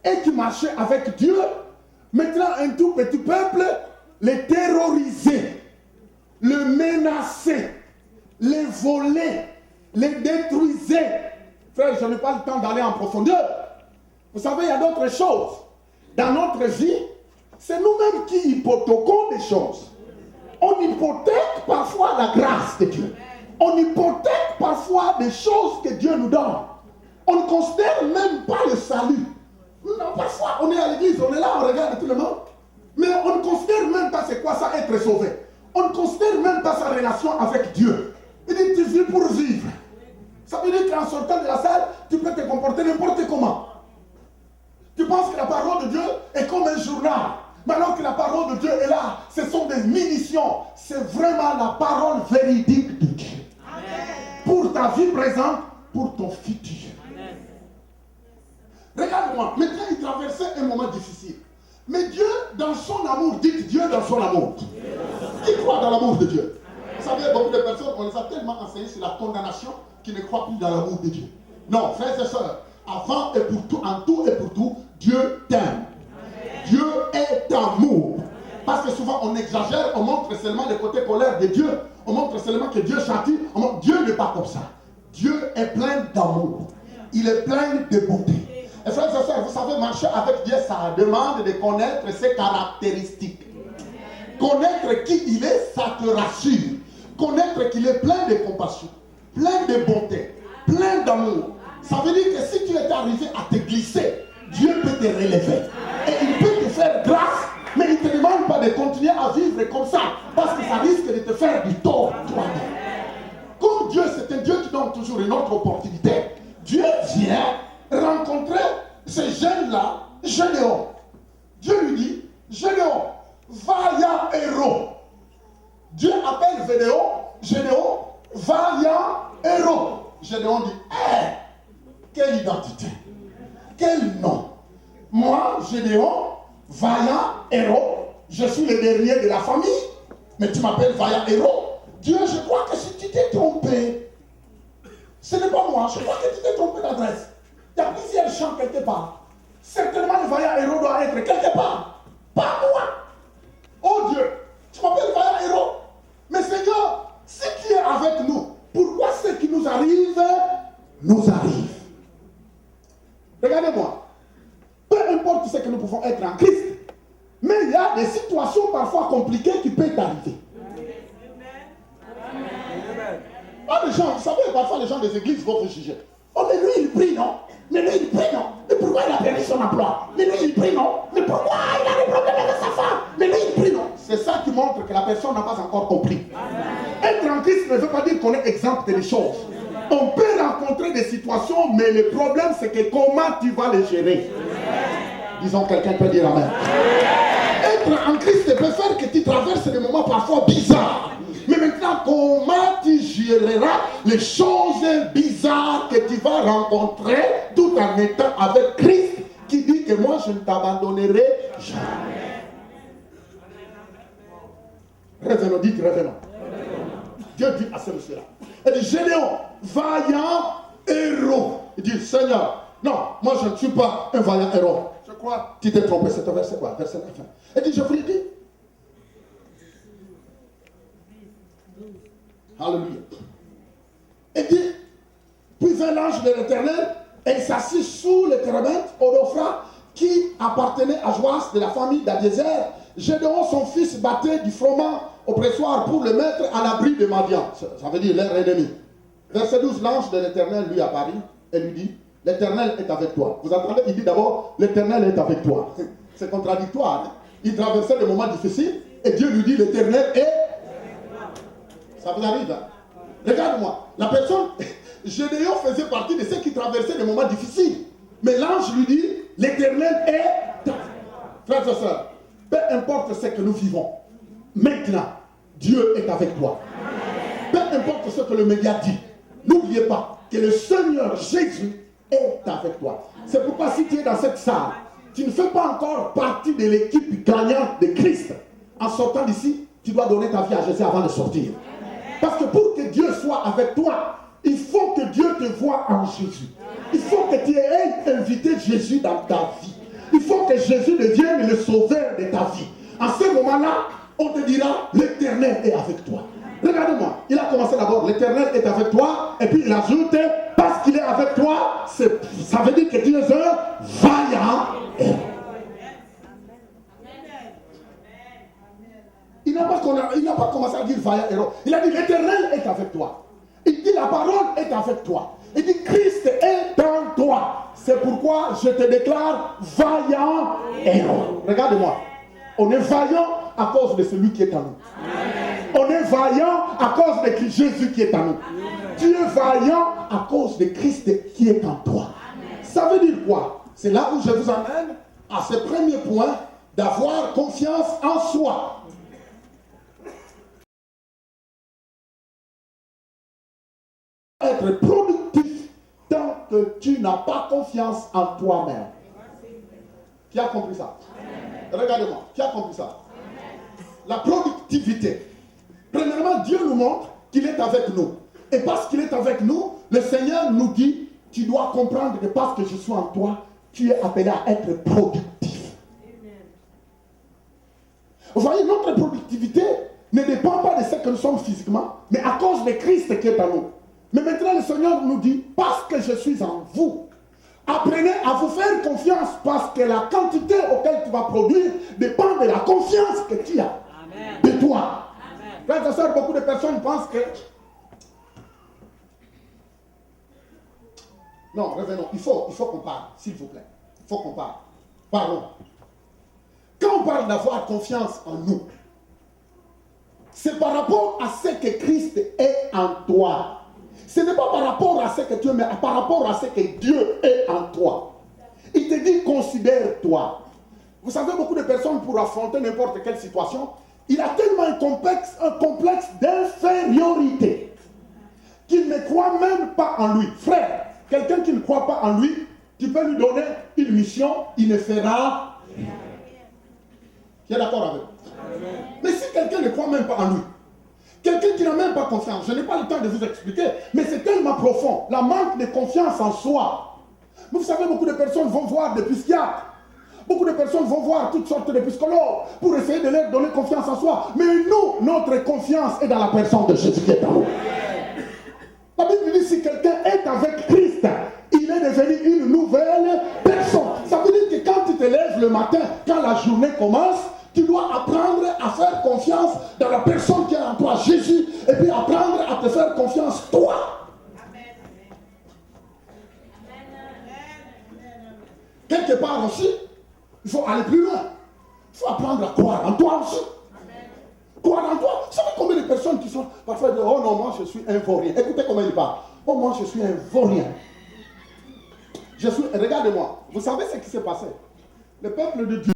et qui marchaient avec Dieu, maintenant un tout petit peuple les terrorisait, le menaçait, les volait, les détruisait. Frère, je n'ai pas le temps d'aller en profondeur. Vous savez, il y a d'autres choses. Dans notre vie, c'est nous-mêmes qui hypothéquons des choses. On hypothèque parfois la grâce de Dieu. On hypothèque parfois des choses que Dieu nous donne. On ne considère même pas le salut. Non, parfois, on est à l'église, on est là, on regarde tout le monde. Mais on ne considère même pas c'est quoi ça être sauvé. On ne considère même pas sa relation avec Dieu. Il dit, tu vis pour vivre. Ça veut dire qu'en sortant de la salle, tu peux te comporter n'importe comment. Tu penses que la parole de Dieu est comme un journal. Mais alors que la parole de Dieu est là, ce sont des munitions. C'est vraiment la parole véridique de Dieu. Amen. Pour ta vie présente, pour ton futur. Amen. Regarde-moi, maintenant il traversait un moment difficile. Mais Dieu, dans son amour, dites Dieu dans son amour. Qui croit dans l'amour de Dieu? Vous savez, beaucoup de personnes, on les a tellement enseigné sur la condamnation qu'ils ne croient plus dans l'amour de Dieu. Non, frères et sœurs, avant et pour tout, en tout et pour tout, Dieu t'aime. Dieu est amour. Parce que souvent on exagère, on montre seulement le côté colère de Dieu. On montre seulement que Dieu châtie. Dieu n'est pas comme ça. Dieu est plein d'amour. Il est plein de bonté. Et frères et sœurs, vous savez, marcher avec Dieu, ça demande de connaître ses caractéristiques. Connaître qui il est, ça te rassure. Connaître qu'il est plein de compassion, plein de bonté, plein d'amour. Ça veut dire que si tu es arrivé à te glisser, Dieu peut te relever. Et il peut te faire grâce, mais il ne te demande pas de continuer à vivre comme ça, parce que ça risque de te faire du tort toi-même. Comme Dieu, c'est un Dieu qui donne toujours une autre opportunité, Dieu vient rencontrer ces jeunes-là, Gédéon. Dieu lui dit, Gédéon, vaillant héros. Dieu appelle Gédéon, vaillant héros. Gédéon dit, hey, quelle identité, quel nom. Moi, Gédéon, vaillant héros, je suis le dernier de la famille, mais tu m'appelles vaillant héros. Dieu, je crois que si tu t'es trompé, ce n'est pas moi, je crois que tu t'es trompé d'adresse. Il y a plusieurs champs quelque part. Certainement le vaillant héros doit être quelque part. Pas moi. Oh Dieu, tu m'appelles vaillant héros. Mais Seigneur, si tu es avec nous, pourquoi ce qui nous arrive, nous arrive? Regardez-moi. Peu importe ce que nous pouvons être en Christ, mais il y a des situations parfois compliquées qui peuvent arriver. Ah, les gens, vous savez, parfois les gens des églises vont vous juger. Oh, mais lui il prie, non? Mais lui il prie, non? Mais pourquoi il a perdu son emploi? Mais lui il prie, non? Mais pourquoi il a des problèmes avec sa femme? Mais lui il prie, non? C'est ça qui montre que la personne n'a pas encore compris. Être en Christ ne veut pas dire qu'on est exempt des choses. On peut rencontrer des situations, mais le problème c'est que comment tu vas les gérer. Disons, quelqu'un peut dire amen. Être en Christ peut faire que tu traverses des moments parfois bizarres. Mais maintenant, comment tu géreras les choses bizarres que tu vas rencontrer tout en étant avec Christ qui dit que moi je ne t'abandonnerai jamais. Revenons, dites revenons. Dieu dit à ce monsieur-là, il dit, Gédéon, vaillant héros. Il dit, Seigneur, non, moi je ne suis pas un vaillant héros. Je crois, tu t'es trompé, c'est un verset quoi? Verset 9. Il dit, je vous le dis. Alléluia. Il dit, puis vint l'ange de l'Éternel et il s'assit sous le térébinthe au Ophra qui appartenait à Joas de la famille d'Abiezer. Gédéon, son fils, battait du froment au pressoir pour le mettre à l'abri de Madian. Ça veut dire leur ennemi. Verset 12, l'ange de l'Éternel lui apparut et lui dit, l'Éternel est avec toi. Vous entendez? Il dit d'abord, l'Éternel est avec toi. C'est contradictoire. Hein? Il traversait des moments difficiles et Dieu lui dit, l'Éternel est. Ça vous arrive, hein? Regarde-moi, la personne, Gédéon faisait partie de ceux qui traversaient des moments difficiles. Mais l'ange lui dit, l'Éternel est. Frères et sœurs, peu importe ce que nous vivons, maintenant, Dieu est avec toi. Peu importe ce que le média dit, n'oubliez pas que le Seigneur Jésus est avec toi. C'est pourquoi si tu es dans cette salle, tu ne fais pas encore partie de l'équipe gagnante de Christ. En sortant d'ici, tu dois donner ta vie à Jésus avant de sortir. Parce que pour que Dieu soit avec toi, il faut que Dieu te voie en Jésus. Il faut que tu aies invité Jésus dans ta vie. Il faut que Jésus devienne le sauveur de ta vie. En ce moment-là, on te dira, l'Éternel est avec toi. Regarde-moi, il a commencé d'abord, l'Éternel est avec toi, et puis il ajoute, parce qu'il est avec toi, ça veut dire que tu es un vaillant héros. Il n'a pas commencé à dire vaillant héros. Il a dit, l'Éternel est avec toi. Il dit, la parole est avec toi. Il dit, Christ est en toi. C'est pourquoi je te déclare vaillant héros. Regarde-moi. On est vaillant à cause de celui qui est en nous. On est vaillant à cause de Jésus qui est en nous. Tu es vaillant à cause de Christ qui est en toi. Ça veut dire quoi? C'est là où je vous emmène à ce premier point d'avoir confiance en soi. Être productif tant que tu n'as pas confiance en toi-même. Qui a compris ça? Regardez-moi, qui a compris ça? La productivité. Premièrement, Dieu nous montre qu'il est avec nous. Et parce qu'il est avec nous, le Seigneur nous dit, tu dois comprendre que parce que je suis en toi, tu es appelé à être productif. Vous voyez, notre productivité ne dépend pas de ce que nous sommes physiquement, mais à cause de Christ qui est en nous. Mais maintenant, le Seigneur nous dit, parce que je suis en vous, apprenez à vous faire confiance parce que la quantité auquel tu vas produire dépend de la confiance que tu as de toi. Frères et sœurs, beaucoup de personnes pensent que... Non, revenons, il faut qu'on parle, s'il vous plaît. Il faut qu'on parle. Parlons. Quand on parle d'avoir confiance en nous, c'est par rapport à ce que Christ est en toi. Ce n'est pas par rapport à ce que tu es, mais par rapport à ce que Dieu est en toi. Il te dit, considère-toi. Vous savez, beaucoup de personnes, pour affronter n'importe quelle situation, il a tellement un complexe d'infériorité qu'il ne croit même pas en lui. Frère, quelqu'un qui ne croit pas en lui, tu peux lui donner une mission, il ne fera rien. Tu es d'accord avec moi? Mais si quelqu'un ne croit même pas en lui, quelqu'un qui n'a même pas confiance, je n'ai pas le temps de vous expliquer, mais c'est tellement profond, la manque de confiance en soi. Vous savez, beaucoup de personnes vont voir des psychiatres, beaucoup de personnes vont voir toutes sortes de psychologues pour essayer de leur donner confiance en soi. Mais nous, notre confiance est dans la personne de Jésus qui est en nous. La Bible dit, si quelqu'un est avec Christ, il est devenu une nouvelle personne. Ça veut dire que quand tu te lèves le matin, quand la journée commence, tu dois apprendre à faire confiance dans la personne qui est en toi, Jésus, et puis apprendre à te faire confiance, toi. Quelque part aussi, il faut aller plus loin. Il faut apprendre à croire en toi aussi. Croire en toi. Vous savez combien de personnes qui sont parfois disent, oh non, moi je suis un vaurien. Écoutez comment il parle. Oh, moi je suis un vaurien. Regardez-moi. Vous savez ce qui s'est passé? Le peuple de Dieu